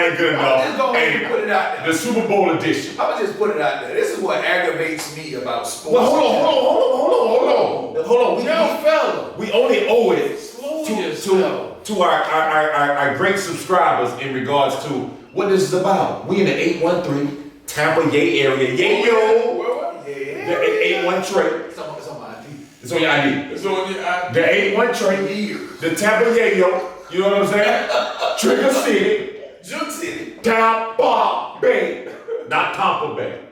Ain't Good Enough. I'm just going to put it out there. The Super Bowl edition. I'm going to just put it out there. This is what aggravates me about sports. Well, hold on. We only owe it to our great subscribers in regards to what this is about. We in the 813 Tampa Yay area. Yay, yo. The 813. It's on my ID. It's on your ID. It's on your ID. The 813. The Tampa Yay, yo. You know what I'm saying? Trigger City. Juke City. Tampa Bay. Not Tampa Bay.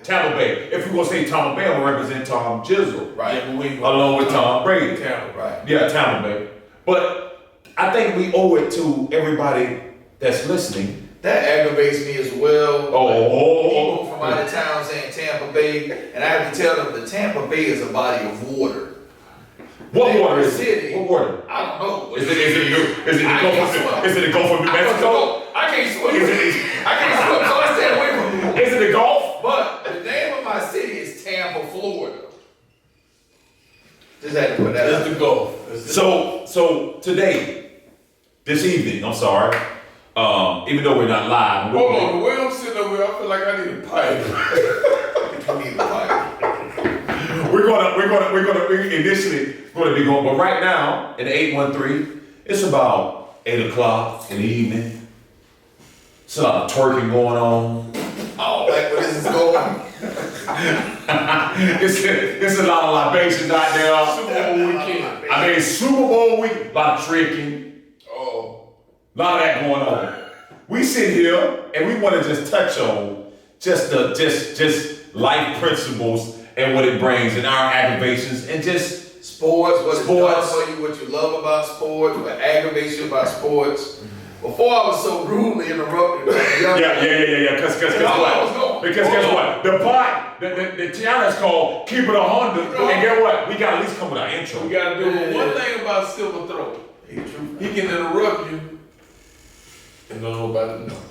Tampa Bay. If we're going to say Tampa Bay, I'm going to represent Tom Jizzle. Right. Along with Tom Brady. Tampa, right. Yeah, Tampa Bay. But I think we owe it to everybody that's listening. That aggravates me as well. People from out of town saying Tampa Bay, and I have to tell them that Tampa Bay is a body of water. What water is it? What water? I don't know. Is it the Gulf of New Mexico? I can't swim. I can't swim, so I stay away from it. Is it the Gulf? But the name of my city is Tampa, Florida. Just had to put that It's the Gulf. So today, this evening, I'm sorry, even though we're not live. Hold on, the way I'm sitting over here, I feel like I need a pipe. You need a pipe. We're initially going to be going, but right now in the 813, it's about 8 o'clock in the evening. It's a lot of twerking going on. I don't like where this is going. It's a lot of libations out there. Super Bowl weekend. I mean, Super Bowl week, a lot of tricking. Oh. A lot of that going on. We sit here and we want to just touch on just life principles and what it brings and our aggravations and just Sports, what it does for you, what you love about sports, what aggravates you about sports. Before I was so rudely interrupted. Yeah. Because guess what? The challenge called Keep It 100. And guess what? We got to at least come with our intro. We got to do one thing about Silver Throat. He can interrupt you and nobody knows.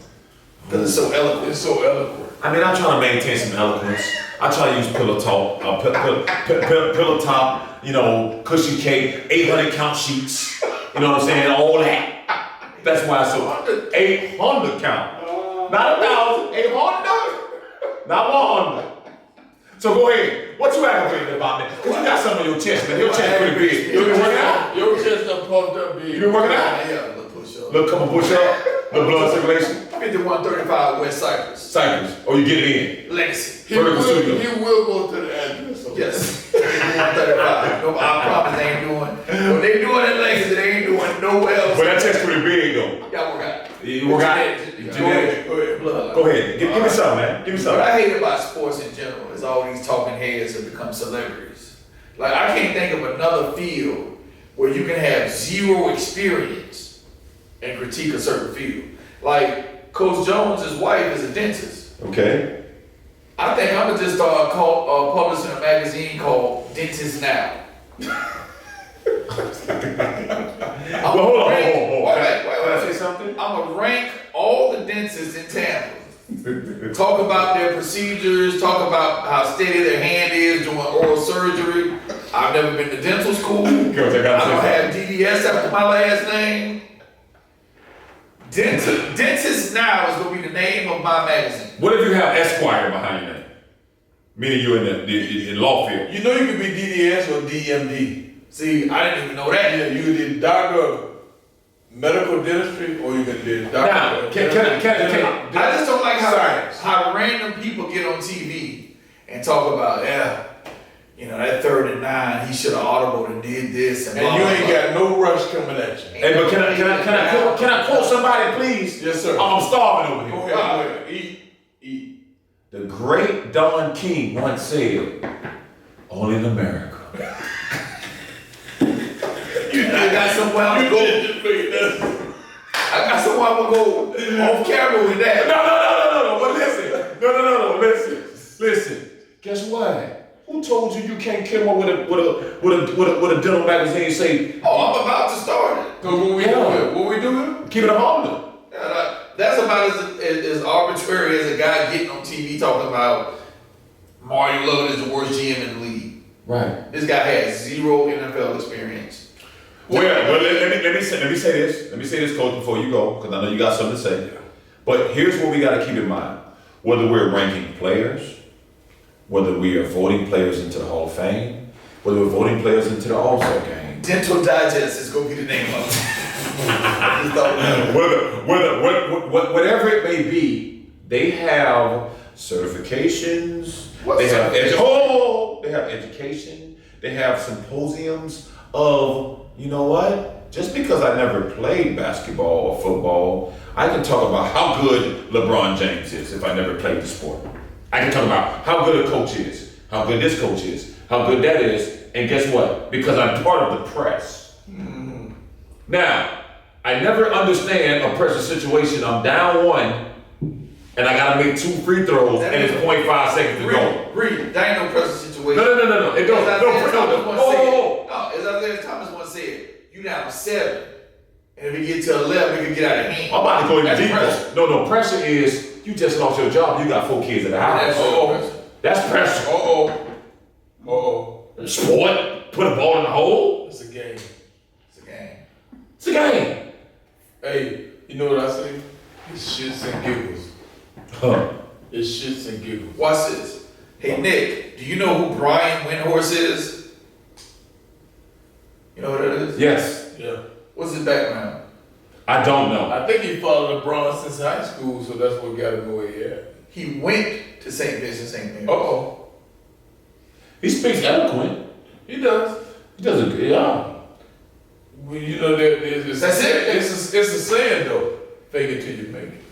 Because it's so eloquent. It's so eloquent. I mean, I'm trying to maintain some eloquence. I try to use pillow talk, pillow top, cushion cake, 800 count sheets. You know what I'm saying? All that. That's why it's so 800 count. Not 1,000, 800. Not 100. So go ahead. What you aggravated about, man? Because you got something on your chest, man. Your chest pretty big. You been working out? Your chest done puffed up big. You been working out? Yeah, little push up. Little couple push up. Little blood circulation. 5135 West Cypress. Oh, you get it in. Legacy. He will go to the address. Yes. 5135. No, I promise they ain't doing. What they doing in Legacy, they ain't doing nowhere else. But that chest pretty big though. Y'all work out. You work out. Go ahead. Give me some, man. Give me some. What I hate about sports in general is all these talking heads have become celebrities. Like, I can't think of another field where you can have zero experience and critique a certain field. Like, Coach Jones' wife is a dentist. Okay. I think I'm gonna just start publishing a magazine called Dentist Now. Hold on. Wait. Can I say something? I'm gonna rank all the dentists in Tampa. Talk about their procedures, talk about how steady their hand is doing oral surgery. I've never been to dental school. I don't have DDS after my last name. Dentist Now is gonna be the name of my magazine. What if you have Esquire behind your name? Meaning you in the law field. You know you can be DDS or DMD. See, I didn't even know that. Yeah, you can be doctor of medical dentistry or you can be doctor Now, of can I just don't like science. how random people get on TV and talk about, that 3rd and 9, he should have audibled and did this and And blah, you blah, ain't blah. got no rush coming at you. Hey, but can I quote somebody, please? Yes, sir. I'm starving over Go here. ahead. Eat. The great Don King once said, "Only in America." I got somewhere I'm gonna go. I got somewhere I'm gonna go off camera with that. No. But listen. No. Listen. Guess what? Who told you you can't come up with a dental magazine and say, I'm about to start it. So what we doing? keep it 100? That's about as arbitrary as a guy getting on TV talking about Mario Love is the worst GM in the league. Right. This guy has zero NFL experience. Well, let me say this. Let me say this, Coach, before you go, because I know you got something to say. But here's what we got to keep in mind. Whether we're ranking players, whether we are voting players into the Hall of Fame, whether we're voting players into the All-Star game. Dental Digest is going to be the name of it. Whatever it may be, they have certifications, they have education, they have symposiums of, you know what? Just because I never played basketball or football, I can talk about how good LeBron James is if I never played the sport. I can talk about how good a coach is, how good this coach is, how good that is, and guess what? Because I'm part of the press. Mm-hmm. Now, I never understand a pressure situation. I'm down 1, and I gotta make 2 free throws, and it's 0.5 seconds to go. Read, that ain't no pressure situation. No. It don't. As Isaiah Thomas once said, you down 7, and if we get to 11, we can get out of hand. I'm about to go even deeper. Pressure. No, pressure is you just lost your job. You got 4 kids at the house. That's pressure. Sport, put a ball in the hole. It's a game. It's a game. Hey, you know what I say? It's shits and giggles. Huh. It's shits and giggles. Watch this. Hey Nick, do you know who Brian Windhorse is? You know what it is? Yes. Yeah. What's his background? I don't know. I think he followed LeBron since high school, so that's what got him where he at. He went to St. Vincent, St. Mary's. Uh-oh. He speaks eloquent. He does. He does a good job. Well, you know, it's a saying though. Fake it till you make it.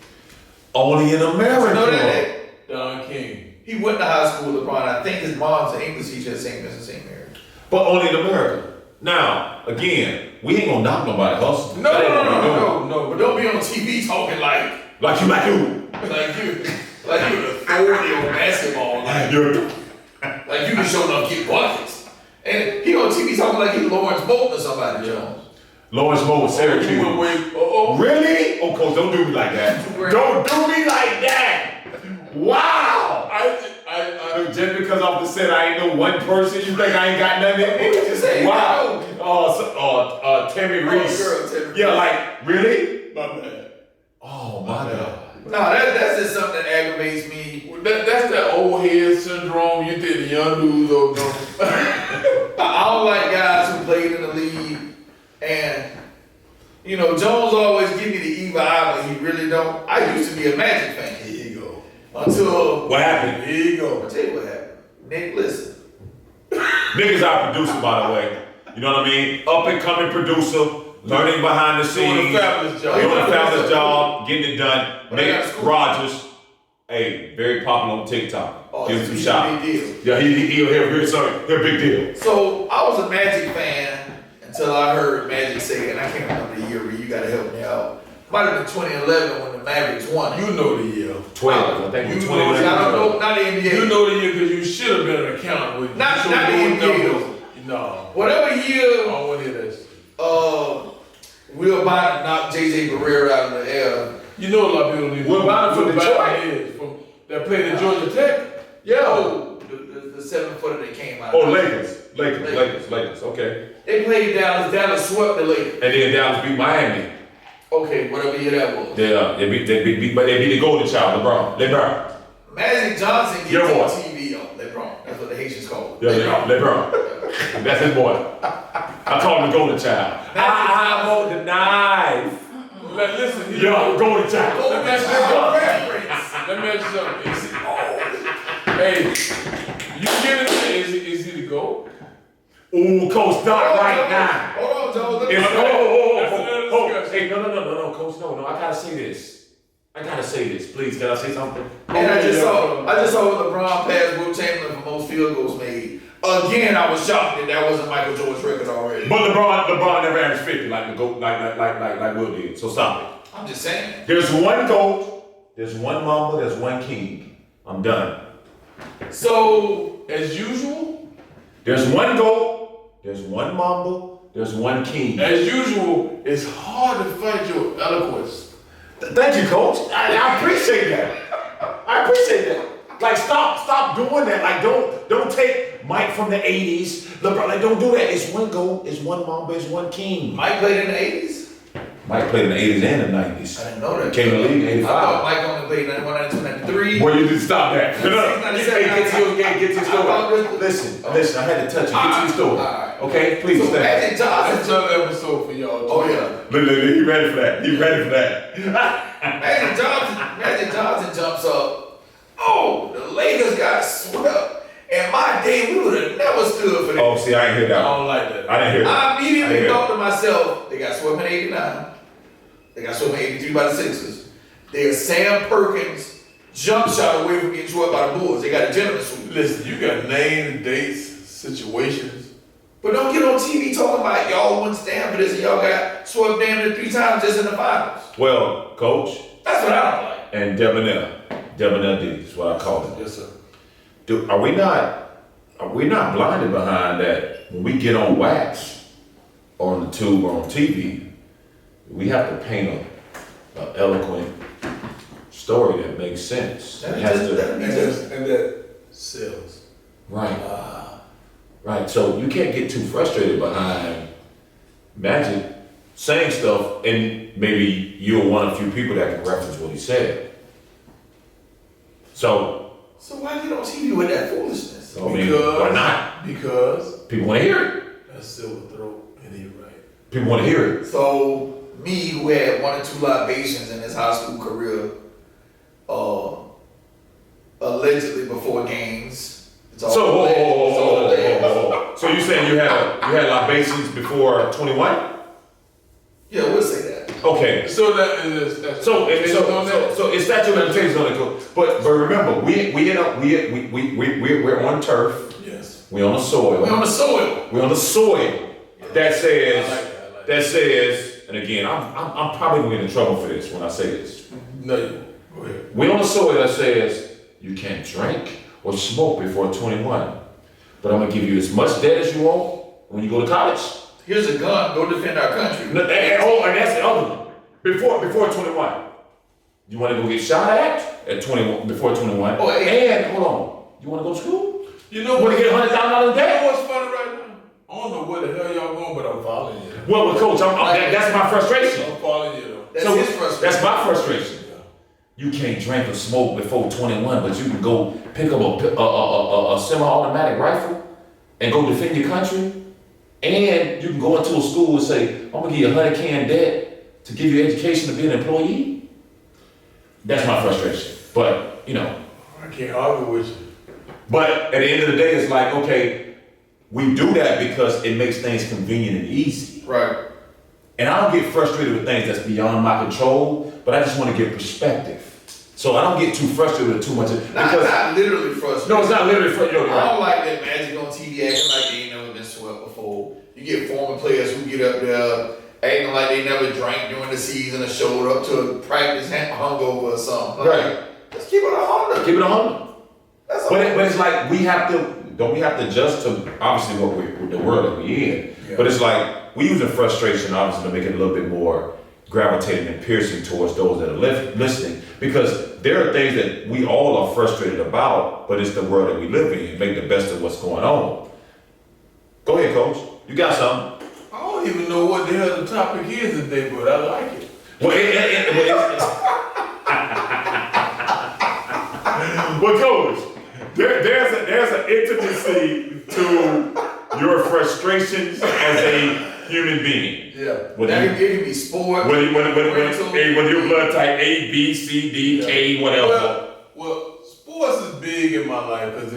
Only in America. You know that? Don King. He went to high school with LeBron. I think his mom's an English teacher at St. Vincent, St. Mary's. But only in America. Now, again, we ain't gonna knock nobody hustle. No. But don't be on TV talking like you. like you're the authority on basketball. Like you can show enough get buckets. And he on TV talking like he's Lawrence Bolton or somebody, Jones. Lawrence Moore, Syracuse. Really? Oh, coach, don't do me like that. Don't do me like that. Wow. Just because off the set I ain't know one person, you think I ain't got nothing in me? Just say wow. Tammy Reese. Yeah, like, really? My bad. Oh, my God. No, that's just something that aggravates me. That's that old head syndrome. You think the young dudes don't know. I don't like guys who played in the league, and you know Jones always give me the evil eye, but he really don't. I used to be a Magic fan. Here you go. Until what happened? Here you go. I'll tell you what happened. Nick, listen. Nick is our producer, by the way. You know what I mean? Up and coming producer, learning behind the scenes, doing a fabulous job, getting it done. Nick Rogers, hey, very popular on TikTok. Give him some shout. Big deal. Yeah, he'll hear big deal. So I was a Magic fan until I heard Magic say, and I can't remember the year, but you gotta help me out. Might have been 2011 when the Mavericks won. You know the year. 12, I think it was 2011. I don't know, not the NBA. You know the year because you should have been an accountant with Not the NBA. No. Whatever year. I don't want to hear that shit. Will Bynum knocked JJ Barrera out of the air. You know a lot of people need to Will Bynum from Detroit? That played at Georgia Tech? Yeah. Oh, the 7-footer that came out. Oh, Lakers. Okay. They played Dallas. Dallas swept the Lakers. And then Dallas beat Miami. Okay, whatever year that was. Yeah, they beat the golden child, LeBron. Magic Johnson gets Your boy. on TV. Oh, LeBron. That's what the Haitians call it. Yeah, LeBron. That's his boy. I call him the golden child. I hold the knife. Listen, golden child. Let me ask you something. Hey, you giving him? Is he the GOAT? Ooh, Coach Doc right now. Hold on, Joe. Hey, no, Coach, no, I gotta say this. Please, can I say something? And I just saw LeBron pass Will Chamberlain for most field goals made. Again, I was shocked that wasn't Michael Jordan's record already. But LeBron never averaged 50 like the GOAT, like Will did. So stop it. I'm just saying. There's one GOAT, there's one Mamba, there's one King. I'm done. So, as usual, there's one GOAT, there's one Mamba, there's one King. As usual, it's hard to fight your eloquence. Thank you, Coach. I appreciate that. Like stop doing that. Like don't take Mike from the 80s. LeBron, like don't do that. It's one GOAT, it's one Mamba, it's one King. Mike played in the 80s? Mike played in the 80s and the 90s. I didn't know that. Came in the league in I 85. thought Mike only played 91, 92, 93. Well, you just stop that. Hey, Get to your story. Listen, I had to touch you. Get to your story. Alright. Okay, please So stay. Magic That's Johnson. another episode for y'all. Oh yeah. Look, he ready for that. He ready for that. Magic Johnson jumps up. Oh, the Lakers got swept. In my day, we would have never stood for that. Oh, see, I ain't hear I that. don't like that. I didn't hear that. I immediately I hear thought to myself, they got swept in 89. They got swept in 83 by the Sixers. They are Sam Perkins jump shot away from getting swept by the Bulls. They got a gentleman's sweep. Listen, you got names, dates, situations. But don't get on TV talking about y'all wouldn't stand for this and y'all got swept damn near 3 times just in the finals. Well, coach, That's what I don't like. and Debonair D is what I call it. Yes, sir. Dude, are we not blinded behind that when we get on wax or on the tube or on TV, we have to paint an eloquent story that makes sense. It has to, And that sells. right. Right. So you can't get too frustrated behind Magic saying stuff, and maybe you're one of the few people that can reference what he said. So why get on TV with that foolishness? I mean, why not? Because People want to hear it. that's silver throat, and he's right. People want to hear it. So me, who had 1 or 2 libations in his high school career, allegedly before games. It's all So, alleged. It's all alleged. so you saying you had libations before 21? Yeah, we'll say that. Okay. So that is that's So based on that. it's statute of limitations on it. But remember, we're on turf. Yes. We're on the soil. We're on the soil. We're on the soil that says I like that says. And again, I'm probably gonna get in trouble for this when I say this. No, you go ahead. We're on the soil that says you can't drink or smoke before 21. But I'm gonna give you as much debt as you want when you go to college. Here's a gun. Go defend our country. And that's the other one. Before 21. You want to go get shot at 21, before 21. Oh, and hold on. You want to go to school? You know You want what? to get $100,000 You know debt? what's funny right now? I don't know where the hell y'all going, but I'm following you. Well, coach, that's my frustration. I'm following you though. That's So his frustration. that's my frustration. Yeah. You can't drink or smoke before 21, but you can go pick up a semi-automatic rifle and go defend your country. And you can go into a school and say, I'm gonna give you $100K in debt to give you education to be an employee. That's my frustration. But, you know. I can't argue with you. But at the end of the day, it's like, okay, we do that because it makes things convenient and easy. Right. And I don't get frustrated with things that's beyond my control, but I just want to get perspective. So I don't get too frustrated with too much. Not literally frustrated. No, it's not literally frustrated. I don't like that Magic on TV acting like they ain't never been swept before. You get former players who get up there acting like they never drank during the season or showed up to a practice hungover or something. Right. Let's keep it 100. Keep it 100. That's all. But it's like we have to adjust to obviously with the world that we in. Yeah. But it's like we using frustration obviously to make it a little bit more gravitating and piercing towards those that are listening, because there are things that we all are frustrated about, but it's the world that we live in. Make the best of what's going on. Go ahead, coach. You got something? I don't even know what the hell the topic is today, but I like it. Well, coach, there's an intimacy to your frustrations as a human being. Yeah. It can be sport. Whether your blood type A, B, C, D, K, whatever. Well, sports is big in my life because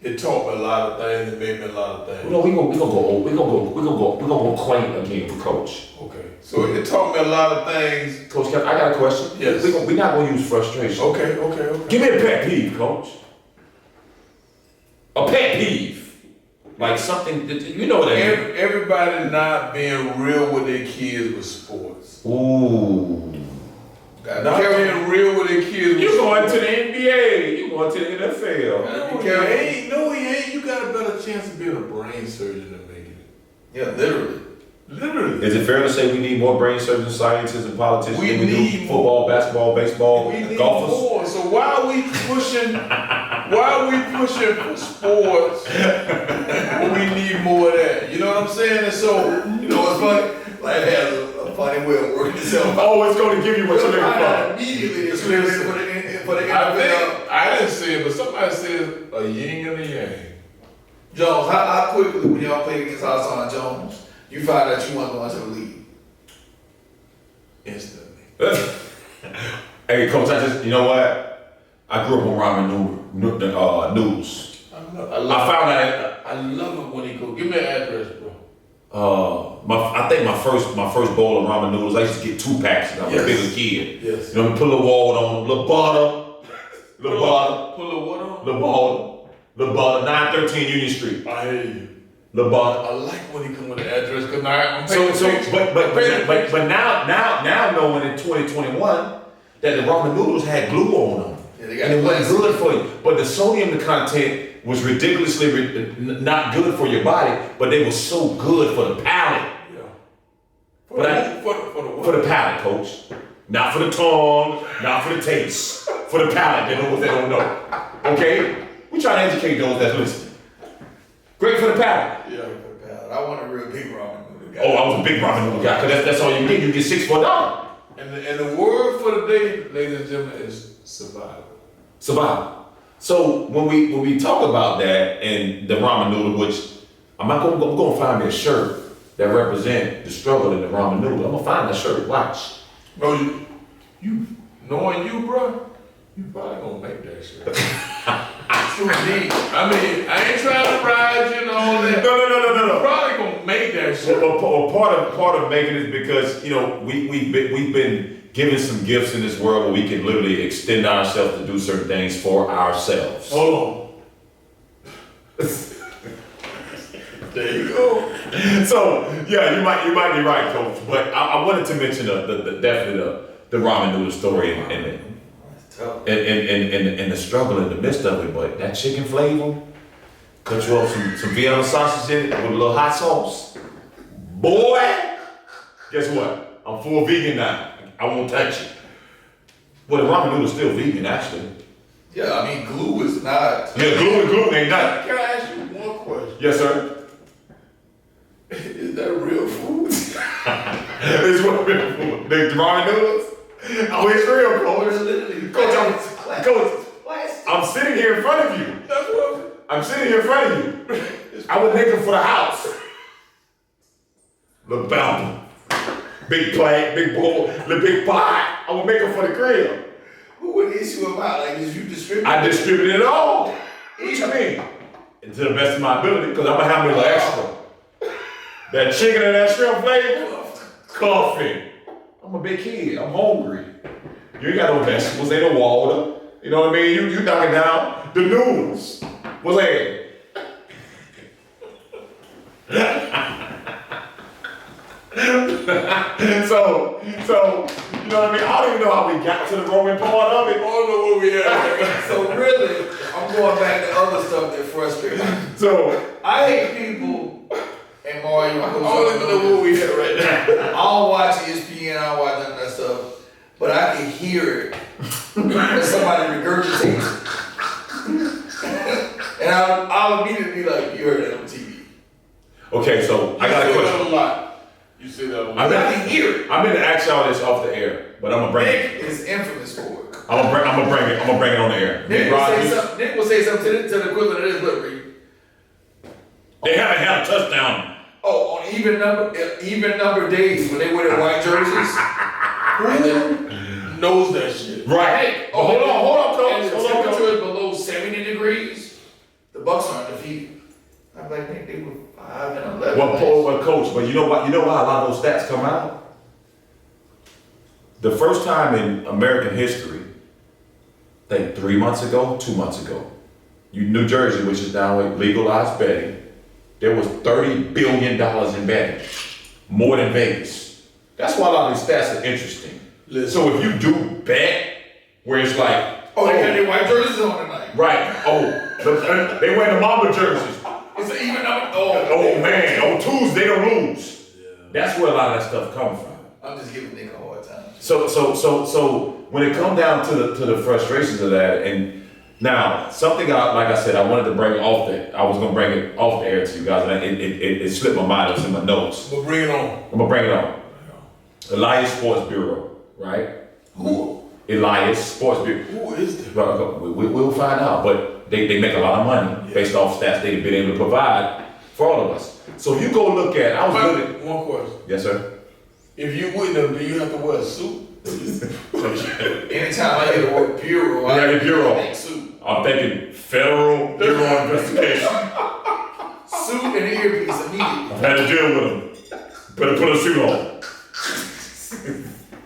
it taught me a lot of things. It made me a lot of things. No, we gonna go quaint again with Coach. Okay. So it taught me a lot of things. Coach, I got a question. Yes. We're not gonna use frustration. Okay. Give me a pet peeve, Coach. A pet peeve. Like something that, you know what I mean. Everybody not being real with their kids with sports. Ooh. Not being real with their kids. You going to the NBA. You going to the NFL. No, he ain't. You got a better chance of being a brain surgeon than making it. Yeah, literally. Literally. Is it fair to say we need more brain surgeons, scientists, and politicians We than we do need football, basketball, baseball, We need golfers? more. So why are we pushing? For sports when we need more of that? You know what I'm saying? And so You know what's funny? Life has a funny way of working itself out. Oh, it's going to give you what you're looking Find out for. immediately that you're ready for the NFL. I didn't say it, but somebody said a yin and a yang. Jones, how quickly when y'all played against Hassan Jones, you found out you weren't going to the league? Instantly. Hey, coach, you know what? I grew up on ramen noodles. I love it when he go. Give me an address, bro. I think my first bowl of ramen noodles, I used to get 2 packs when I was a bigger kid. Yes. You know, put a little water on them, little butter. Put a what on? Little butter, 913 Union Street. I hear you. Little butter. I like when he come with the address because I'm paying attention. But now knowing in 2021 that the ramen noodles had glue on them. Yeah, they got And it wasn't plastic. good for you. But the sodium content was ridiculously not good for your body, but they were so good for the palate. Yeah. For the palate, coach. Not for the tongue, not for the taste. For the palate, they know what they don't know. Okay? We try to educate those that's listening. Great for the palate. Yeah. I want a real big ramen noodle guy. Oh, I was a big ramen noodle guy, because that's all you get. You get 6 for $1. And the word for the day, ladies and gentlemen, is survival. Survival. So when we talk about that and the ramen noodle, which I'm gonna find me a shirt that represent the struggle in the ramen noodle. I'm gonna find that shirt. Watch. No, you knowing you, bro, you probably gonna make that shit. True indeed. I mean, I ain't trying to ride you and all that. No. You probably gonna make that shit. Well, part of making it is because we've been given some gifts in this world where we can literally extend ourselves to do certain things for ourselves. Hold on. There you go. So yeah, you might be right, coach. But I wanted to mention definitely the ramen noodle story and the struggle in the midst of it. But that chicken flavor, cut you up some Vienna sausage in it with a little hot sauce. Boy, guess what? I'm full vegan now. I won't touch it. Well, the ramen noodle's still vegan, actually. Yeah, I mean, glue is not. Yeah, gluten ain't nothing. Can I ask you one question? Yes, sir. Is that real food? It's what real food. The ramen noodles? Oh, it's real, coach. It's literally Coach, I'm sitting here in front of you. That's what I'm sitting here in front of you. I would make them for the house. Little bounty. Big plate, big bowl, the big pot. I would make them for the grill. Who would issue them out? Like, did you distribute? I distribute it all. What you mean? And to the best of my ability, because I'm gonna have me a little extra. That chicken and that shrimp flavor, coffee. I'm a big kid. I'm hungry. You ain't got no vegetables, ain't no water. You know what I mean? You knocking down the noodles. What's that? So, you know what I mean? I don't even know how we got to the Roman part of it. I don't know where we at. So really, I'm going back to other stuff that frustrates me. So, I hate people and Mario. I don't even know where we at right now. I don't watch ESPN. I don't watch none of that stuff, but I can hear it when somebody regurgitates it, and I'll immediately be like, "You heard that on TV." okay, so I got a question. A lot. You say that a lot. I can hear it. I'm gonna ask y'all this off the air, but I'm gonna bring it. Nick is infamous for it. I'm gonna bring it on the air. Nick will say something to the equivalent of this. Look, Reed. They haven't had a touchdown. Oh, on even number days when they wear their white jerseys. And then knows that shit. Right. Hey, Oh, hold on, coach. And the Hold on, temperature coach. is below 70 degrees. The Bucks aren't defeated. I'm like, Nick, they were 5 and 11. Well, coach, but you know what? You know why a lot of those stats come out? The first time in American history, I think 3 months ago, 2 months ago, New Jersey, which is now legalized betting, there was $30 billion in betting, more than Vegas. That's why a lot of these stats are interesting. Listen. So if you do bet, where it's like, Oh, they got their white jerseys on tonight. right, but they wear the Mamba jerseys. It's an even number. Oh man, on Tuesday they don't lose. Yeah. That's where a lot of that stuff comes from. I'm just giving Nick a hard time. So when it comes down to the frustrations of that, and Now, something like I said, I wanted to bring it off I was gonna bring it off the air to you guys, and it slipped my mind. It was in my notes. But bring it on. I'm gonna bring it on. Elias Sports Bureau, right? Who? Elias Sports Bureau. Who is that? We'll find out, but they make a lot of money based off stats they've been able to provide for all of us. So if you go look at, I was looking. One question. Yes, sir. If you with them, do you have to wear a suit? Anytime I hear the word bureau, I Yeah, the bureau. think suit. I'm thinking Federal Bureau of Investigation. Suit and an earpiece immediately. I've had to deal with them. Better put a suit on.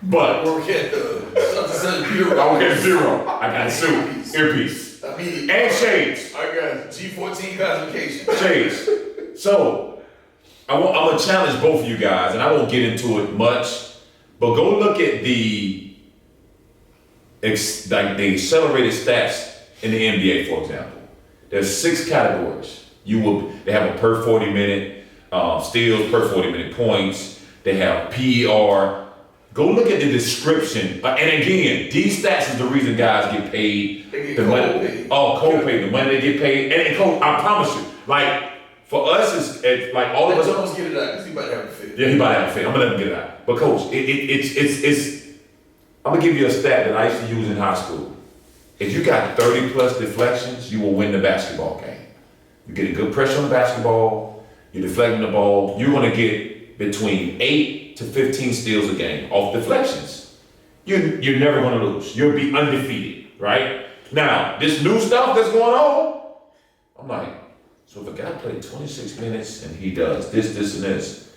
But Work at the bureau. I will get zero. I got a suit, earpiece, Immediately. and shades. I got G14 classification. Shades. So I'm gonna challenge both of you guys, and I won't get into it much, but go look at the accelerated stats in the NBA, for example. There's 6 categories. They have a per 40 minute steals, per 40 minute points. They have PER. Go look at the description. And again, these stats is the reason guys get paid. They get the money. co-paid. Oh, co-paid. The money they get paid. And I promise you, like for us, it's like all of us. Let's get it out because he about to have a fit. Yeah, he about to have a fit. I'm gonna let him get it out. But coach, it's. I'm gonna give you a stat that I used to use in high school. If you got 30 plus deflections, you will win the basketball game. You get a good pressure on the basketball. You're deflecting the ball. You're gonna get between 8 to 15 steals a game off deflections. You're never gonna lose. You'll be undefeated, right? Now, this new stuff that's going on, I'm like, so if a guy played 26 minutes and he does this, and this,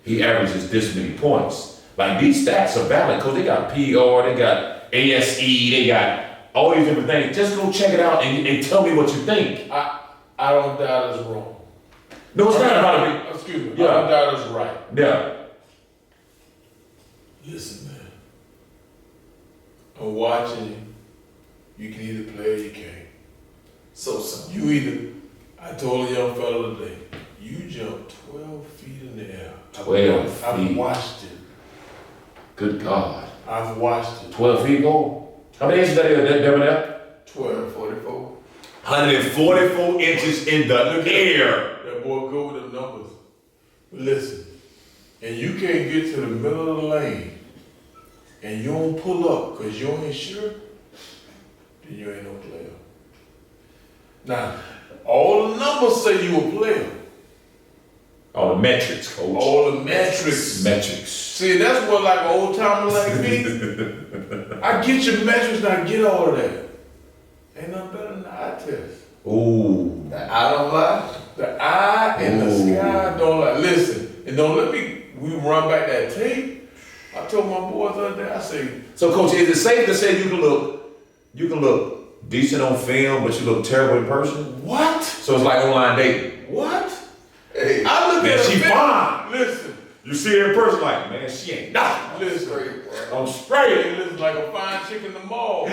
he averages this many points. Like these stats are valid because they got PR, they got ASE, they got all these different things. Just go check it out and tell me what you think. I don't doubt it's wrong. No, it's not about it. Excuse me. Yeah. I don't doubt it's right. Yeah. Listen, man. I'm watching you. You can either play or you can't. So simple. You either, I told a young fellow today, you jump 12 feet in the air. 12 I've feet. watched it. Good God. I've watched it. 12 feet goal. How many inches that is there? 12. 44. 144 inches in the air. That boy go with the numbers. But listen, and you can't get to the middle of the lane and you don't pull up because you ain't sure, then you ain't no player. Now, all the numbers say you a player. Oh, the metrics, coach. All the metrics. Metrics. See, that's what like an old timer like me. I get your metrics and I get all of that. Ain't nothing better than the eye test. Ooh. The I don't lie. The eye in the Ooh. sky don't lie. Listen, and don't let me, we run back that tape. I told my boys the other day, I say, So, coach, is it safe to say you can look decent on film, but you look terrible in person? what? So it's like online dating. What? Hey, I look Man, at she a film- fine. Listen, You see her in person, like, man, she ain't nothing. listen. straight, bro. I'm straight. Hey, listen like a fine chick in the mall.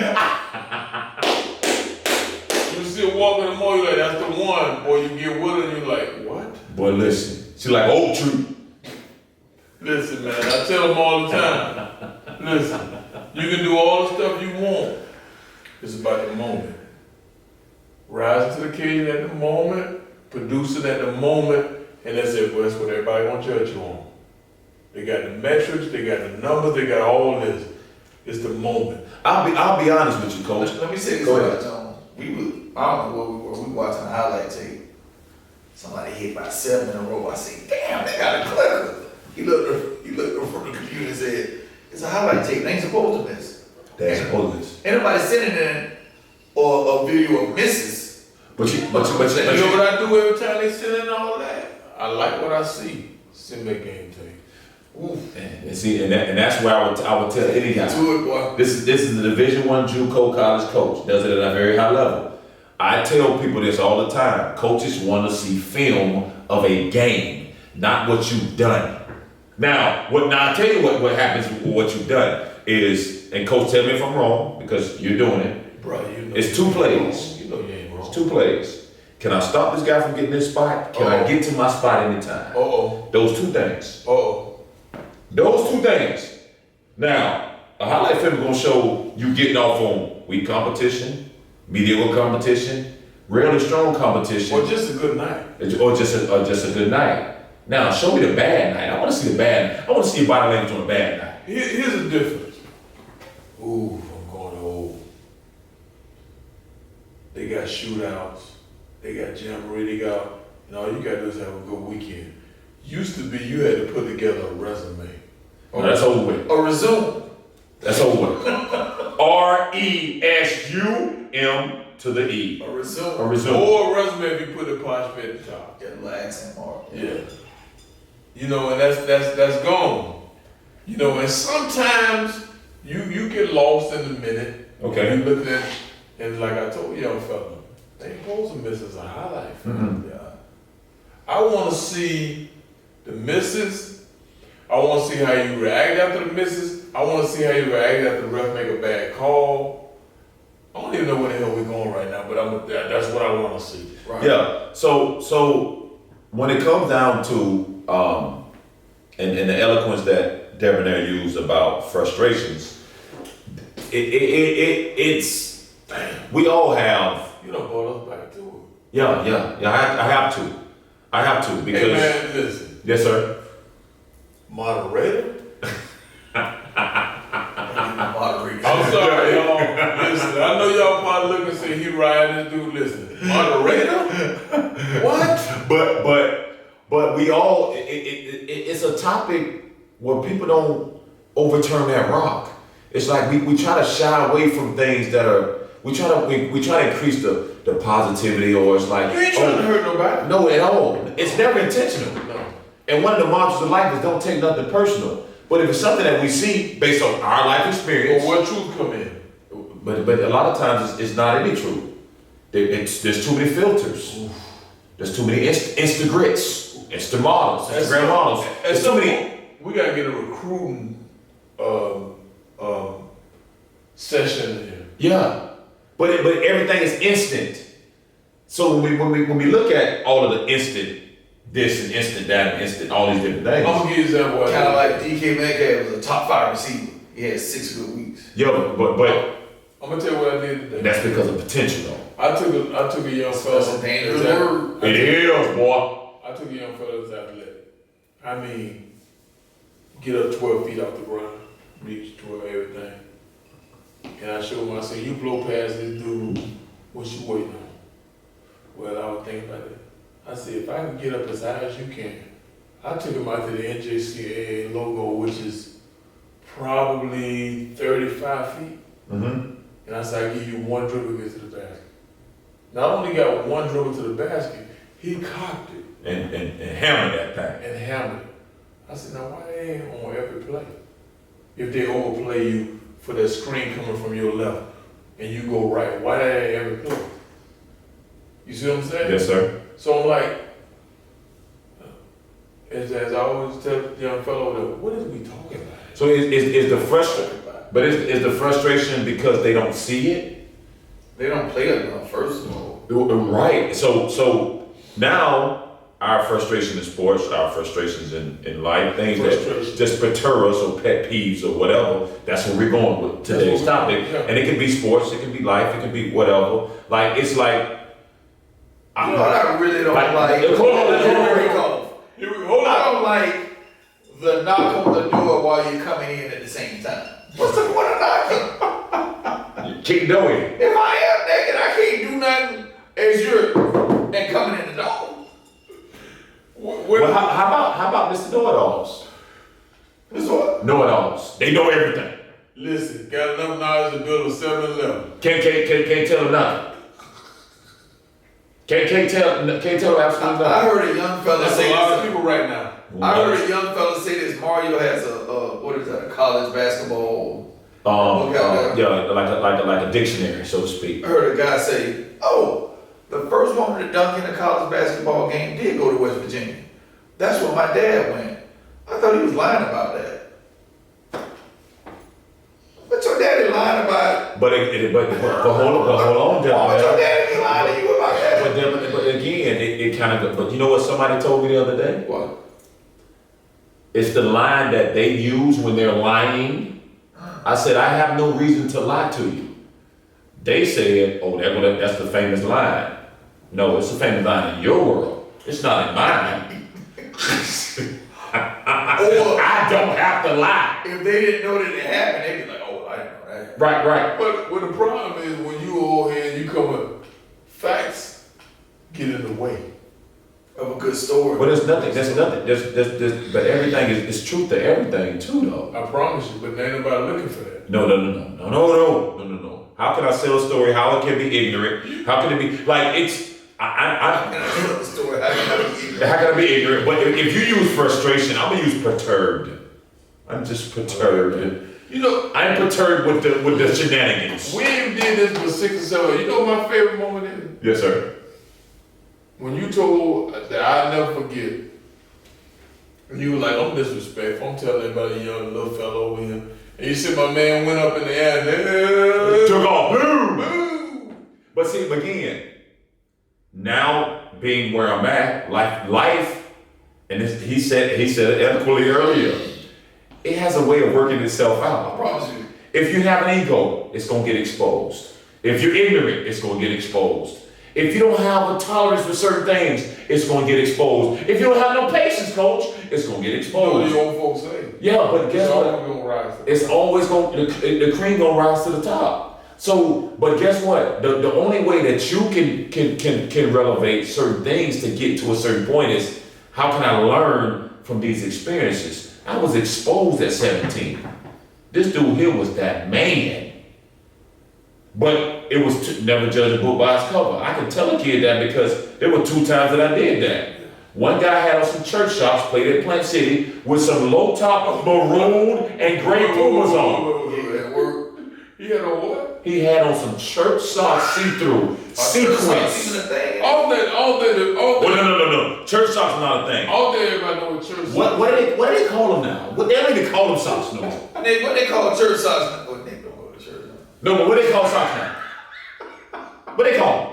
You see her walk in the mall, you like, that's the one. Boy, you get with her and you're like, what? Boy, listen. She like oak tree. Listen, man, I tell them all the time. Listen, you can do all the stuff you want. It's about the moment. Rising to the occasion at the moment, producing at the moment, and that's it. Well, that's what everybody want to judge you on. They got the metrics, they got the numbers, they got all this. It's the moment. I'll be honest with you, coach. Let me say this Go about ahead. John. I don't know where we were. We watching a highlight tape. Somebody hit by 7 in a row. I say, damn, they got a clicker. He looked from the computer and said, it's a highlight tape. They ain't supposed to miss. That's supposed to this. Ain't nobody sending in or a video of misses. You know what I do every time they send in all that? I like what I see. Send that game tape. Oof. And see, and that's where I would tell any guy. Do it, boy. This is the Division I JUCO college coach. Does it at a very high level. I tell people this all the time. Coaches want to see film of a game, not what you've done. Now I tell you what happens with what you've done is, and coach, tell me if I'm wrong because you're doing it. Bro, you know. It's 2 plays. You know you ain't wrong. It's 2 plays. Can I stop this guy from getting this spot? Can I get to my spot anytime? Uh-oh. Those 2 things. Uh-oh. Those 2 things. Now, a highlight film is gonna show you getting off on weak competition, mediocre competition, really strong competition, Or just a good night. or just a good night. Now, show me the bad night. I want to see the bad. I want to see your body language on a bad night. Here's the difference. Ooh, I'm going old. They got shootouts. They got jamboree. They got, all you gotta do is have a good weekend. Used to be you had to put together a resume. No, that's over with. A resume. That's over with. RESUM to the E. A resume. A resume. Or a resume if you put a apostrophe at the top. Get a little accent mark. Yeah. And that's gone. And sometimes you get lost in the minute. Okay. You look at, and like I told young fella, they ain't supposed to miss as a highlight. Mhm. Yeah. I want to see the misses. I want to see how you react after the misses. I want to see how you react after the ref make a bad call. I don't even know where the hell we're going right now, but that's what I want to see. Right. Yeah. So when it comes down to and the eloquence that Debonair used about frustrations, it's we all have. You don't brought us back to it. Yeah. I have to because. Hey man, listen. Yes, sir. Moderator? Moderator. I'm sorry, y'all. Listen, I know y'all probably look and say he riding this dude. Listen, moderator? What? But we all it's a topic where people don't overturn that rock. It's like we try to shy away from things that are we try to increase the positivity, or it's like You ain't trying to hurt nobody. no at all. It's never intentional. No. And one of the mantras of life is don't take nothing personal. But if it's something that we see based on our life experience, Or what truth come in? but a lot of times it's not any truth. There's too many filters. There's too many Insta grits, Insta models, Instagram models. There's too many. We gotta get a recruiting session in here. Yeah, but everything is instant. So when we look at all of the instant this and instant that and instant all these different I'm things. gonna give you an example. Kind of like DK Metcalf was a top 5 receiver. He had 6 good weeks. Yo, but I'm gonna tell you what I did today. that's because of potential though. I took a young fella. That's a dangerous that- word. It is, boy. I took a young fella that's athletic. I mean, get up 12 feet off the ground, reach 12 everything. And I showed him, I said, you blow past this dude, what you waiting on? Well, I was thinking about it. I said, if I can get up as high as you can. I took him out to the NJCAA logo, which is probably 35 feet. Mm-hmm. And I said, I give you one dribble to get to the basket. Not only got one dribble to the basket, he cocked it And hammer that thing. and hammered it. I said, now why they ain't on every play? If they overplay you for that screen coming from your left and you go right, why they ain't every play? You see what I'm saying? Yes, sir. So I'm like, as I always tell the young fellow, what is we talking about? So is the frustration, but is the frustration because they don't see it? They don't play enough, first of all. Right. So now our frustration in sports, our frustrations in life, things that Frustration. just pertur us or pet peeves or whatever. That's where we're going with today's That's what topic. we- yeah. And it can be sports, it can be life, it can be whatever. Like it's like. You know what I really don't like? Hold on. Break off. Hold I on. don't like the knock on the door while you're coming in at the same time. What's the point of knocking? Keep doing it. If I am naked, I can't do nothing as you're and coming in the door. Well, how about Mr. Know-it-alls? This what? Know-it-alls. They know everything. Listen, got enough knowledge to build a 7-Eleven. Can't tell them nothing. Can't tell them absolutely I nothing. heard a young fella That's say a lot of this. people right now. I heard a young fella say this. Mario has a what is that? A college basketball. Yeah, like a dictionary, so to speak. I heard a guy say, "Oh, the first woman to dunk in a college basketball game did go to West Virginia. That's where my dad went." I thought he was lying about that. But your daddy lying about. But hold on, Why would your gentlemen. daddy be lying to you about that? But again, it kind of. But you know what somebody told me the other day? What? It's the line that they use when they're lying. I said I have no reason to lie to you. They said, oh, that's the famous line. No, it's the famous line in your world. It's not in mine. I don't have to lie. If they didn't know that it happened, they'd be like, oh, I didn't know that. Right. But the problem is when you all here and you come with facts, get in the way. Of a good story. But there's nothing, but everything is truth to everything too, though. I promise you, but there ain't nobody looking for that. No. How can I sell a story? How it can be ignorant? How can it be, like, it's, How can I tell the story? How can I be ignorant? how can I be ignorant? But if you use frustration, I'm gonna use perturbed. I'm just perturbed. You know, I'm perturbed with the shenanigans. we ain't did this for 6 or 7. You know what my favorite moment is? Yes, sir. When you told that I'll never forget, and you were like, I'm disrespectful, I'm telling everybody, young little fellow over here. And you said my man went up in the air and Took off. Boom. boom. But see, again, now being where I'm at, life, and he said it eloquently earlier, it has a way of working itself I out. promise you. If you have an ego, it's gonna get exposed. If you're ignorant, it's gonna get exposed. If you don't have a tolerance for certain things, it's gonna get exposed. If you don't have no patience, coach, it's gonna get You know exposed. what the old folks say. Yeah, but guess It's what? always gonna rise. It's always gonna, the cream gonna rise to the top. So, but guess what? The only way that you can relevate certain things to get to a certain point is, how can I learn from these experiences? I was exposed at 17. This dude here was that man. But it was never judge a book by its cover. I can tell a kid that because there were 2 times that I did that. One guy had on some church socks, played at Plant City, with some low top maroon and gray Pumas on. He had on what? He had on some church socks, see-through, sequins. All that. No. Church socks are not a thing. All day everybody know what church. What do they call them now? They don't even call them socks no more. What they call church socks? What they don't go to church. No, but what they call socks now? What they call them?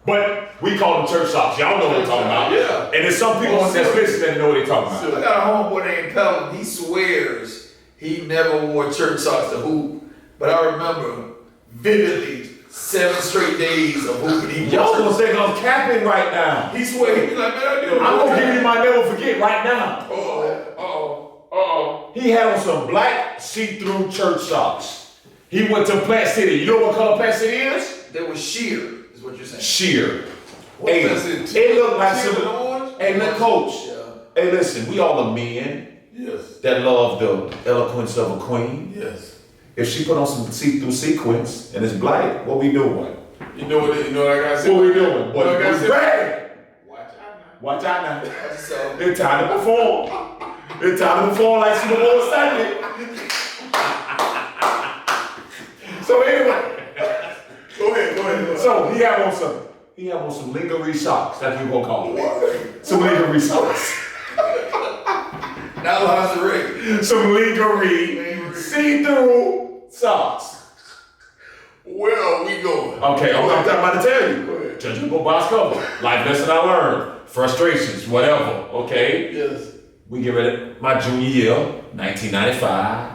But we call them church socks. Y'all know what I'm talking about. Yeah. And there's some people on that's listening that know what they're talking about. I got a homeboy named Pelham. He swears he never wore church socks to hoop. But I remember vividly 7 straight days of hooping. Y'all gonna think I'm capping right now. He swear he be like, man, I do. I'm gonna give you my never forget right now. He had on some black see-through church socks. He went to Plant City. You know what color Plant City is? There was sheer, is what you're saying. Sheer. What Hey, is it? it looked like Teal some. and orange? Hey, look, coach. Yeah. Hey, listen, we all are men Yes. that love the eloquence of a queen. Yes. If she put on some see-through sequins and it's black, what we doing? You know what I gotta say? What we doing? What I gotta say? Ready? Watch out now. Watch out now. So, It's time to perform. It's time to perform like Super Bowl Sunday. So anyway, Go ahead. so he had on some lingerie socks. That's what we're gonna call it. Some lingerie socks. now lingerie. Some lingerie see-through socks. Where are we going? Okay, I'm about to tell Go you. ahead. Judge the book by its cover. Life lesson I learned. Frustrations, whatever. Okay. Yes. We get ready. My junior year, 1995.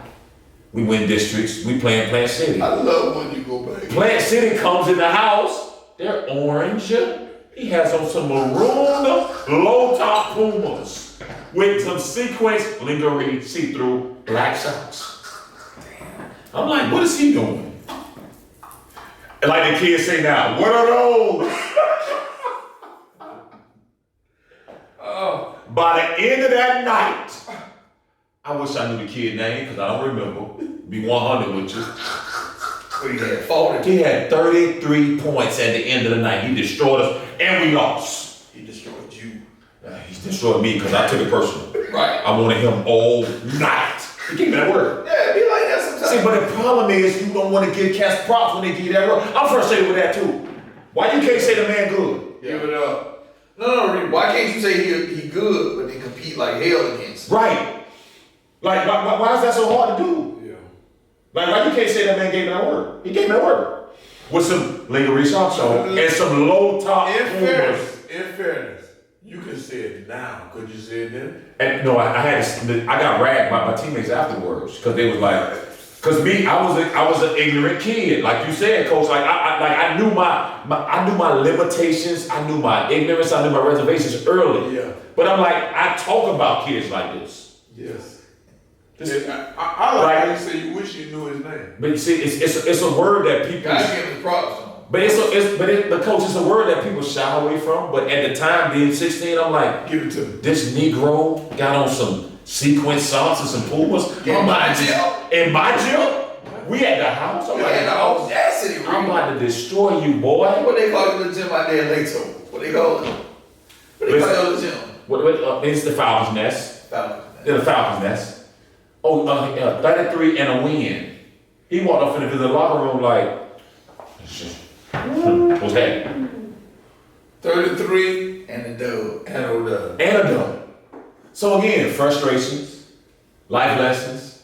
We win districts. We play in Plant City. I love when you go back. Plant City comes in the house. They're orange. He has on some maroon low top Pumas with some sequins, lingerie, see-through black socks. I'm like, what is he doing? And like the kids say now, what are those? By the end of that night, I wish I knew the kid name because I don't remember. Be 100 with you. What he had? 40. He had 33 points at the end of the night. He destroyed us and we lost. He destroyed you. He destroyed me because I took it personal. Right. I wanted him all night. He gave me that word. Yeah, it be like that sometimes. See, but the problem is you don't want to give cats props when they give you that word. I'm frustrated with that too. Why you can't say the man good? Give it up. No, why can't you say he good, but then compete like hell against him? Right. Like, why is that so hard to do? Yeah. Like, why you can't say that man gave me that word? He gave me that word. With some lingerie socks on and some low top In Pumas. fairness, you can say it now. Could you say it then? And no, I got ragged by my teammates afterwards because they was like, Cause me, I was an ignorant kid, like you said, Coach. Like I knew my limitations, I knew my ignorance, I knew my reservations early. Yeah. But I'm like, I talk about kids like this. Yes. This- I like how you say you wish you knew his name. But you see, it's a word that people. God give him props on. But Coach, it's a word that people shy away from. But at the time, being 16, I'm like, Give it to me. this Negro got on some sequin socks and some Pumas. In my gym? In my gym? We at the house. I'm You like, had the audacity, I'm Reed. about to destroy you, boy. What they call the gym out there in Lato? What they call it? What they call the gym? It's the Falcons Nest. Falcons. The Falcons Nest. Oh, 33 and a win. He walked up into the locker room like, what's that? 33 And the dub. and a dub. And a done. So again, frustrations, life lessons.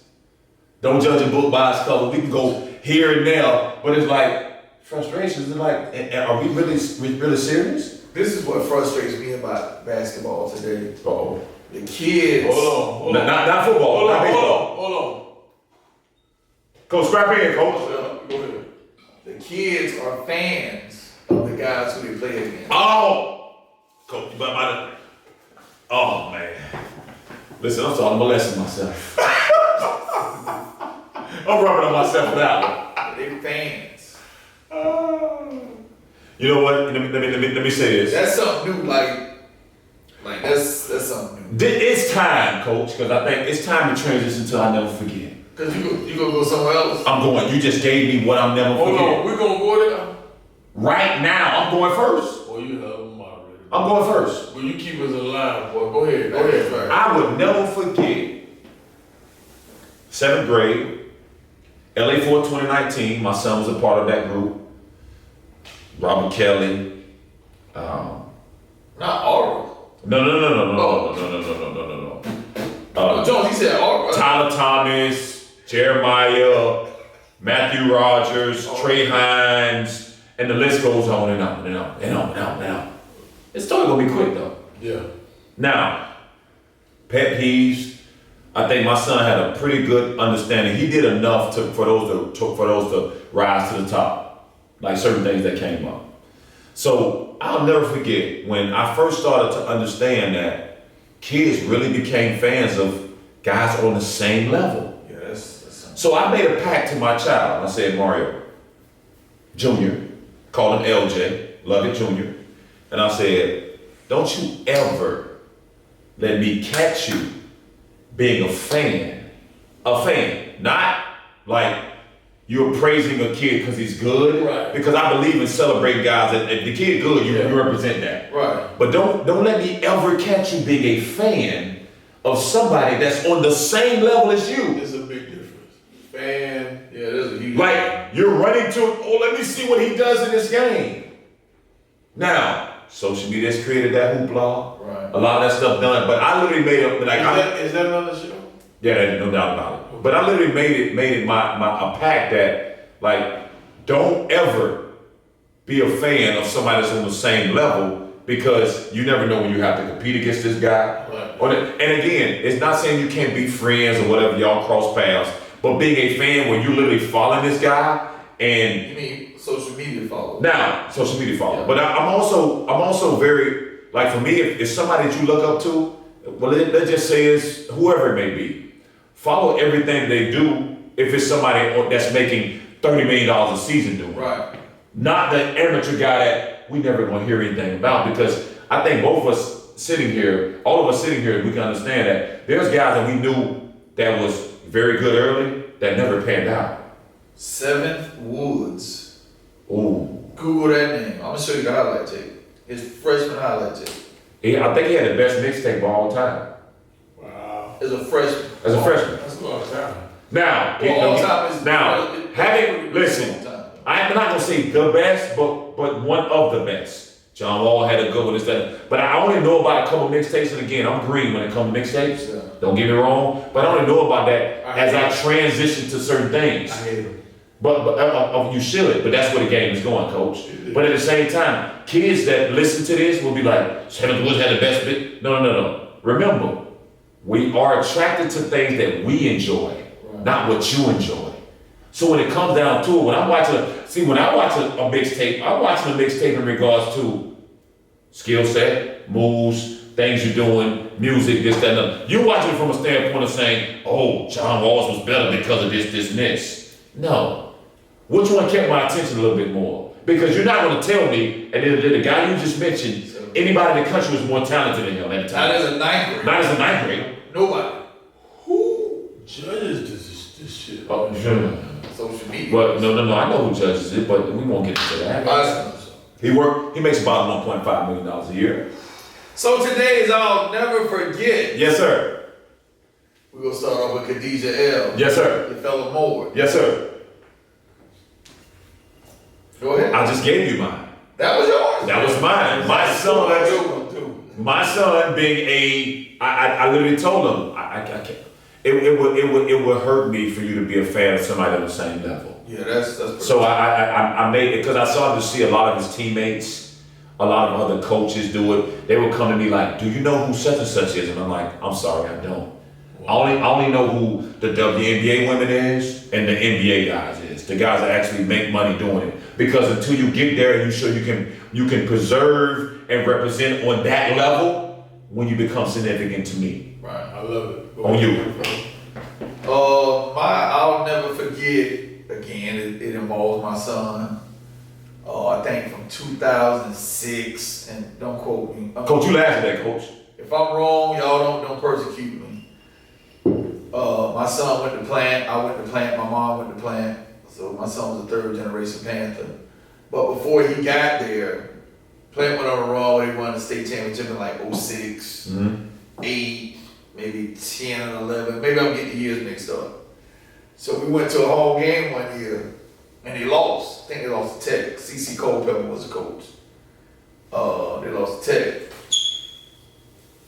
Don't judge a book by its cover. We can go here and there, but it's like frustrations. It's like, are we really serious? This is what frustrates me about basketball today. Uh-oh. The kids. Hold on. Not football. Not baseball. Hold Go scrap in, on. coach. Go ahead. The kids are fans of the guys who they play against. Oh, coach, oh man. Listen, I'm sorry, I'm molesting myself. I'm rubbing on myself for that one. They fans. You know what? Let me say this. That's something new. Like that's something new. It's time, coach, because I think it's time to transition to I'll never forget. Cause you gonna go somewhere else. I'm going. You just gave me what I'll never Hold forget. on. We're going to go there. Right now, I'm going first. Boy, you have them already. I'm going first. Well, you keep us alive, boy. Go ahead. Go ahead. Right. I would never forget 7th grade, LA Fort 2019. My son was a part of that group. Robert Kelly. Not Oral. No. Jones, he said Oral. Tyler Thomas, Jeremiah, Matthew Rogers, Trey Hines, and the list goes on and on and on and on and on and on. It's totally gonna be quick though. Yeah. Now, pet peeves. I think my son had a pretty good understanding. He did enough for those to rise to the top, like certain things that came up. So I'll never forget when I first started to understand that kids really became fans of guys on the same level. Yeah, that's something. So I made a pact to my child. I said, Mario, Junior, called him LJ, Luggett Junior, and I said, don't you ever let me catch you being a fan, not like you're praising a kid because he's good, Right. because I believe in celebrating guys. If the kid good, you represent that. Right. But don't let me ever catch you being a fan of somebody that's on the same level as you. There's a big difference. Fan. Yeah, there's a huge. Like you're running to, let me see what he does in this game. Now, social media's created that hoopla. Right. A lot of that stuff done, but I literally made up like Is that another show? yeah, there's no doubt about it. But I literally made it my a pact that like don't ever be a fan of somebody that's on the same level, because you never know when you have to compete against this guy. Right. And again, it's not saying you can't be friends or whatever, y'all cross paths, but being a fan where you literally following this guy and You mean social media follow? now social media follow. Yeah. But I'm also very, like for me, if somebody that you look up to, well, let's just say it's whoever it may be. Follow everything they do if it's somebody that's making $30 million a season doing. Right. Not the amateur guy that we never gonna hear anything about, because I think both of us sitting here, all of us sitting here, we can understand that there's guys that we knew that was very good early that never panned out. 7th Woods. Ooh. Google that name. I'm gonna show you the highlight tape. His freshman highlight tape. I think he had the best mixtape of all time. Wow. As a freshman. As a freshman. That's a long time. Now, Well, all time is listen, I'm not gonna say the best, but one of the best. John Wall had a good one, but I only know about a couple mixtapes, and again, I'm green when it comes to mixtapes. Yeah. Don't get me wrong, but I only know about that I as hate I transition to certain things. I hate him. But you should, but that's where the game is going, coach. But at the same time, kids that listen to this will be like, 7th Woods had the best bit. No. Remember, we are attracted to things that we enjoy, not what you enjoy. So when it comes down to it, when I watch a mixtape, I'm watching a mixtape in regards to skill set, moves, things you're doing, music, this, that, and that. You're watching it from a standpoint of saying, oh, John Walls was better because of this, this, and this. No. Which one kept my attention a little bit more? Because you're not going to tell me, and then the guy you just mentioned, anybody in the country was more talented than him at the time. Not as a ninth grade. Not as a ninth grade. Nobody. Who judges this shit? Oh, sure. Social media. But no, I know who judges it, but we won't get into that. He makes about $1.5 million a year. So today's I'll never forget. Yes, sir. We're gonna start off with Khadijah L. Yes, sir. Your fellow Moore. Yes, sir. Go ahead. I just gave you mine. That was yours. That was mine. My son being I literally told him I can't. It would hurt me for you to be a fan of somebody on the same level. Yeah, that's pretty so I made it because I started to see a lot of his teammates, a lot of other coaches do it. They would come to me like, "Do you know who such and such is?" And I'm like, "I'm sorry, I don't. I only know who the WNBA women is and the NBA guys is. The guys that actually make money doing it. Because until you get there and you show you can preserve and represent on that level, when you become significant to me." right. I love it. On you. I'll never forget. Again, it involves my son. I think from 2006, and don't quote me. Coach, you laughed at that, Coach. If I'm wrong, y'all don't persecute me. My son went to Plant. I went to Plant. My mom went to Plant. So my son was a third generation Panther. But before he got there, Plant went on a run. They won the state championship in like 06, 8, maybe 10 and 11. Maybe I'm getting the years mixed up. So we went to a home game one year, and they lost. I think they lost to Tech. C.C. Culpepper was the coach. They lost to Tech.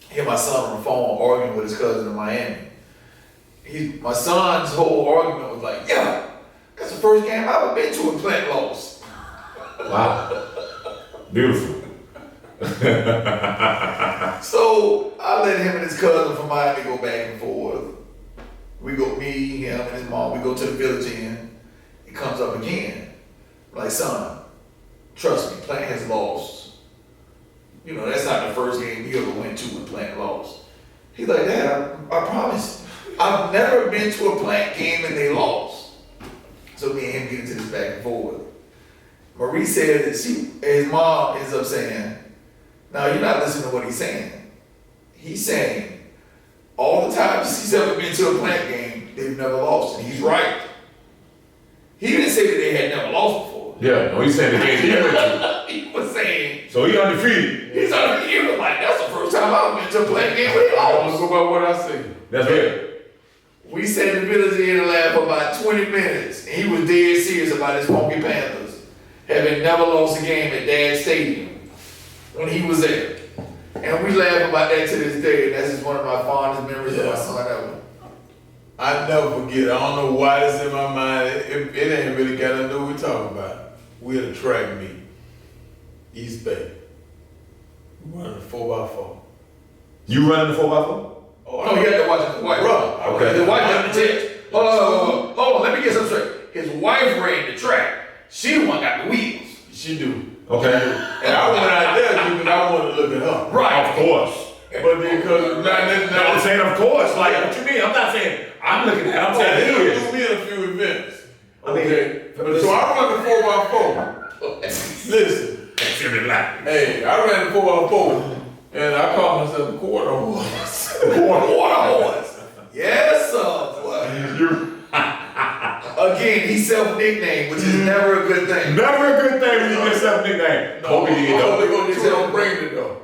Hear my son on the phone arguing with his cousin in Miami. My son's whole argument was like, "Yeah, that's the first game I've ever been to and Plant lost." Wow. Beautiful. So I let him and his cousin from Miami go back and forth. We go, me, him, and his mom, we go to the Village Inn. It comes up again. I'm like, "Son, trust me, Plant has lost. You know, that's not the first game he ever went to when Plant lost." He's like, "Dad, I promise. I've never been to a Plant game and they lost." So me and him get into this back and forth. Marie said that his mom ends up saying, "Now you're not listening to what he's saying. He's saying all the times he's ever been to a Plant game, they've never lost." And he's right. He didn't say that they had never lost before. Yeah, no, he's saying the game he went to. He was saying, So he undefeated. he's undefeated. He was like, "That's the first time I've been to a Plant game where they I want to lost." go by what I say. That's it. We sat in the Village Inn and laughed for about 20 minutes. And he was dead serious about his Funky Panthers having never lost a game at Dad's Stadium when he was there. And we laugh about that to this day. And that's just one of my fondest memories of my son ever. I never forget. I don't know why it's in my mind. It ain't really got nothing to do with what we talking about. We had a track meet, East Bay. We running a 4x4. You running the 4x4? Oh, he had to watch his wife. Bro, okay. His wife got the test. Hold on, let me get something straight. His wife ran the track. She the one got the wheels. She do. Okay. And I went out there because I wanted to look at her. Right. Of course. But then, because I'm saying of course. Like, what you mean? I'm not saying I'm looking at it. I'm saying he they is. do me in a few events. I mean, Okay. So I run the 4x4. Listen. Hey, I ran the 4x4 and I called myself a quarter horse. Quarter horse. Yes, sir. Boy. Again, he self-nicknamed, which is never a good thing. Never a good thing when you get yourself a nickname. Kobe did I'm though. only going to tell bring it though.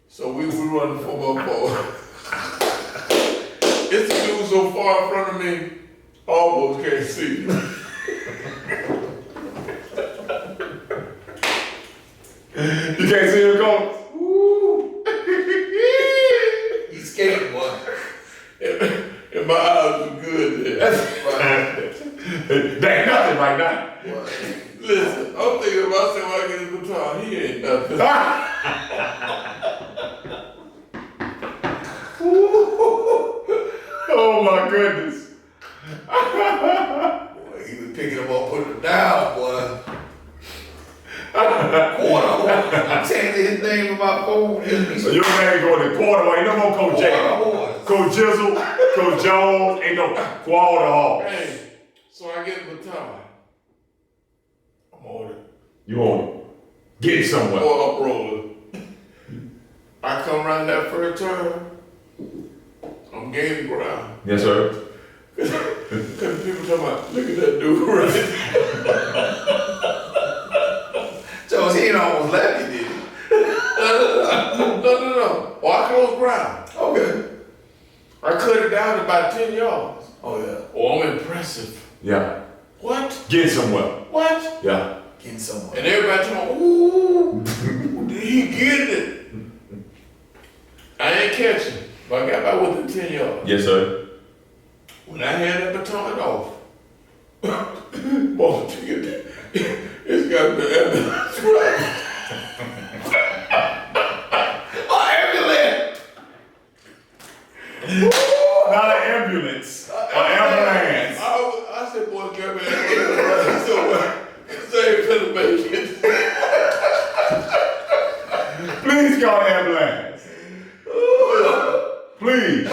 So we run the 4x4. It's a dude so far in front of me, almost can't see. You can't see him, Coach? He's skating, boy. And my eyes are good there. That ain't nothing right now. Listen, I'm thinking about saying when I get his guitar, he ain't nothing. Oh my goodness. Boy, he was enter his name in my phone. So your name going to quarter, ain't no more Coach J. Coach Jizzle, Coach Jones, ain't no quarter hall. Hey, so I get a baton. I'm on it. You on it. Get it somewhere. Or up roller. I come around that first turn, I'm gaining ground. Yes, sir. Cause people talking about, look at that dude right Jones, he ain't almost left you, did he? No. Oh, I close ground. Okay. I cut it down to about 10 yards. Oh, yeah. Oh, I'm impressive. Yeah. What? Get it somewhere. What? Yeah. Getting somewhere. And everybody talking about, ooh, he getting it. I ain't catching, but I got about within 10 yards. Yes, sir. When I hand that baton off, boss, it's got the ambulance right. Not an ambulance. An ambulance. I said, boy, get me that somewhere. Save to the bacon. Please call the ambulance. Please.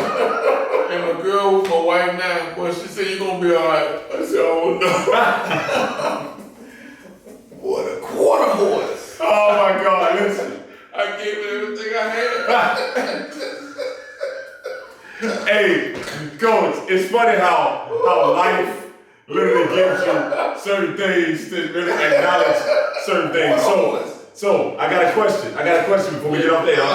And my girl with my wife now, boy, she said, you gonna be all right. I said, oh no. What a quarter horse. Oh my God, listen. I gave it everything I had. Hey, Coach, it's funny how life literally gives you certain things to really acknowledge certain things. So I got a question before we get up there.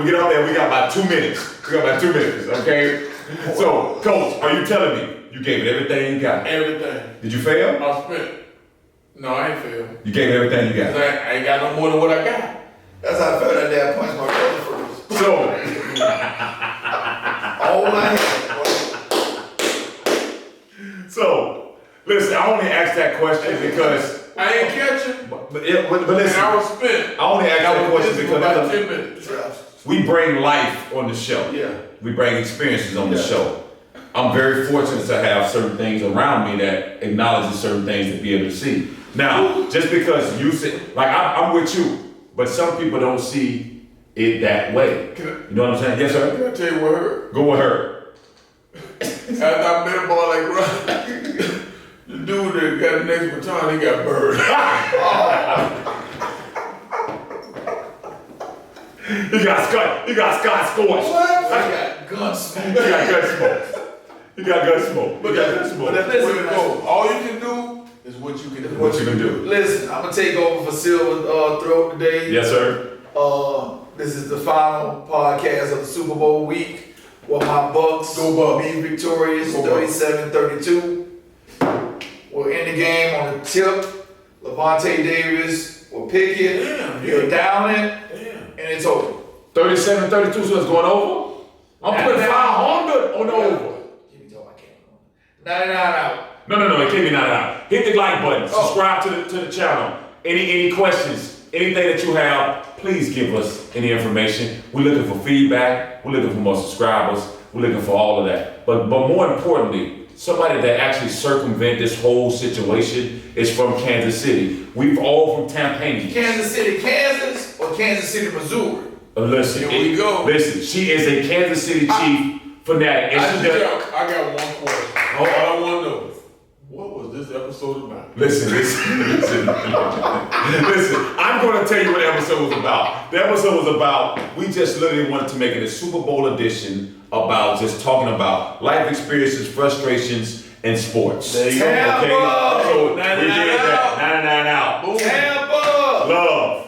We got about 2 minutes. Okay? So, Coach, are you telling me you gave it everything you got? Everything. Did you fail? I spent. No, I ain't failed. You gave it everything you 'Cause got. I ain't got no more than what I got. That's how I felt that day I punched my brother first. So, All I had. so, listen, I only asked that question because, I ain't catching. but And listen, I was spent. I only asked that question For about because 10 minutes. we bring life on the show. Yeah. We bring experiences on the show. I'm very fortunate to have certain things around me that acknowledges certain things to be able to see. Now, just because you say, like I'm with you, but some people don't see it that way. You know what I'm saying? Yes, sir. Can I tell you what hurt? Go with her. After I met a ball like Ron, the dude that got the next baton, he got burned. You got Scott Scorch. I got gun smoke. You got gun smoke. You got gun smoke. But that's the way it goes. All you can do is what you can do. What you gonna do? Listen, I'm gonna take over for Silver Throat today. Yes, sir. This is the final podcast of the Super Bowl week. Where my Bucks Go Bucks. be victorious, Go Bucks. 37-32. We're in the game on the tip. Levante Davis will pick it. Damn, He'll down it, Damn. and it's over. 37-32, so it's going over? I'm putting 500 on the over. Give me my camera. 99 out. No, it can't be not out. Hit the like button, subscribe to the channel. Any questions, anything that you have, please give us any information. We're looking for feedback, we're looking for more subscribers, we're looking for all of that. But more importantly, somebody that actually circumvent this whole situation is from Kansas City. We've all from Tampania. Kansas City, Kansas, or Kansas City, Missouri? Listen, Here we go. Listen, she is a Kansas City Chief fanatic. And she does. I got one question. All I want to know is, what was this episode about? Listen. I'm going to tell you what the episode was about. The episode was about, we just literally wanted to make it a Super Bowl edition about just talking about life experiences, frustrations, and sports. There you go. Tampa! Okay? So we did 99 that. out. 99 out. Boom. Tampa! Love.